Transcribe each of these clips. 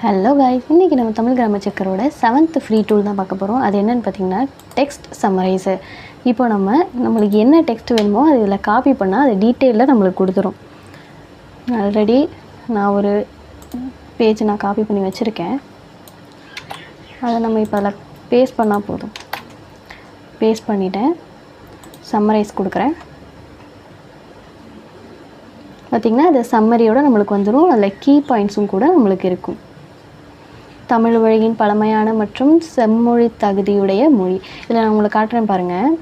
Hello guys, இன்றைக்கி நம்ம Tamil grammar செக்கரோட 7th ஃப்ரீ டூல் தான் பார்க்க போகிறோம். அது என்னென்னு பார்த்தீங்கன்னா டெக்ஸ்ட் சம்மரைசர். இப்போ நம்மளுக்கு என்ன டெக்ஸ்ட் வேணுமோ அது இதில் காப்பி பண்ணால் அது டீட்டெயிலில் நம்மளுக்கு கொடுத்துரும். ஆல்ரெடி நான் ஒரு பேஜ் காப்பி பண்ணி வச்சுருக்கேன். அதை நம்ம இப்போ அதில் பேஸ்ட் பண்ணால் போதும். பேஸ்ட் பண்ணிவிட்டேன். சம்மரைஸ் கொடுக்குறேன். பார்த்திங்கன்னா அது சம்மரியோடு நம்மளுக்கு வந்துடும். அதில் கீ பாயிண்ட்ஸும் கூட நம்மளுக்கு இருக்கும். தமிழ் உலகின் பழமையான மற்றும் செம்மொழி தகுதியுடைய மொழி. இதில் நான் உங்களுக்கு காட்டுறேன் பாருங்கள்.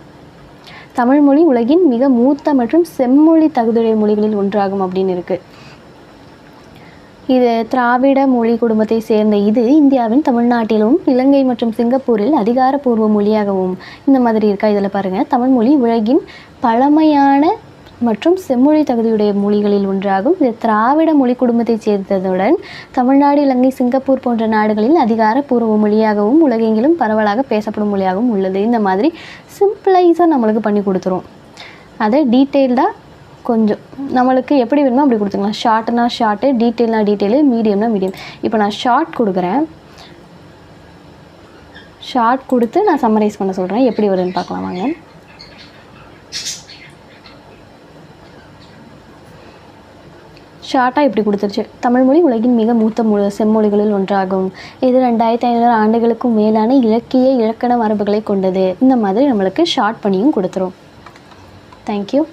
தமிழ் மொழி உலகின் மிக மூத்த மற்றும் செம்மொழி தகுதியுடைய மொழிகளில் ஒன்றாகும் அப்படின்னு இருக்குது. இது திராவிட மொழி குடும்பத்தை சேர்ந்த இது இந்தியாவின் தமிழ்நாட்டிலும் இலங்கை மற்றும் சிங்கப்பூரில் அதிகாரப்பூர்வ மொழியாகவும் இந்த மாதிரி இருக்கா. இதில் பாருங்கள், தமிழ் மொழி உலகின் பழமையான மற்றும் செம்மொழி தகுதியுடைய மொழிகளில் ஒன்றாகும். இது திராவிட மொழி குடும்பத்தை சேர்ந்ததுடன் தமிழ்நாடு, இலங்கை, சிங்கப்பூர் போன்ற நாடுகளில் அதிகாரப்பூர்வ மொழியாகவும் உலகெங்கிலும் பரவலாக பேசப்படும் மொழியாகவும் உள்ளது. இந்த மாதிரி சிம்பிளைஸாக நம்மளுக்கு பண்ணி கொடுத்துரும். அதை டீட்டெயில்டாக கொஞ்சம் நம்மளுக்கு எப்படி வேணுமோ அப்படி கொடுத்துக்கலாம். ஷார்ட்னா ஷார்ட்டு, டீட்டெயில்னா டீட்டெயிலு, மீடியம்னா மீடியம். இப்போ நான் ஷார்ட் கொடுக்குறேன். ஷார்ட் கொடுத்து நான் சம்மரைஸ் பண்ண சொல்கிறேன். எப்படி வருதுன்னு பார்க்கலாம் வாங்க. ஷார்ட்டாக இப்படி கொடுத்துருச்சு. தமிழ்மொழி உலகின் மிக மூத்த செம்மொழிகளில் ஒன்றாகும். இது 2500 ஆண்டுகளுக்கும் மேலான இலக்கிய இலக்கண மரபுகளை கொண்டது. இந்த மாதிரி நம்மளுக்கு ஷார்ட் பண்ணியும் கொடுத்துரும். தேங்க்யூ.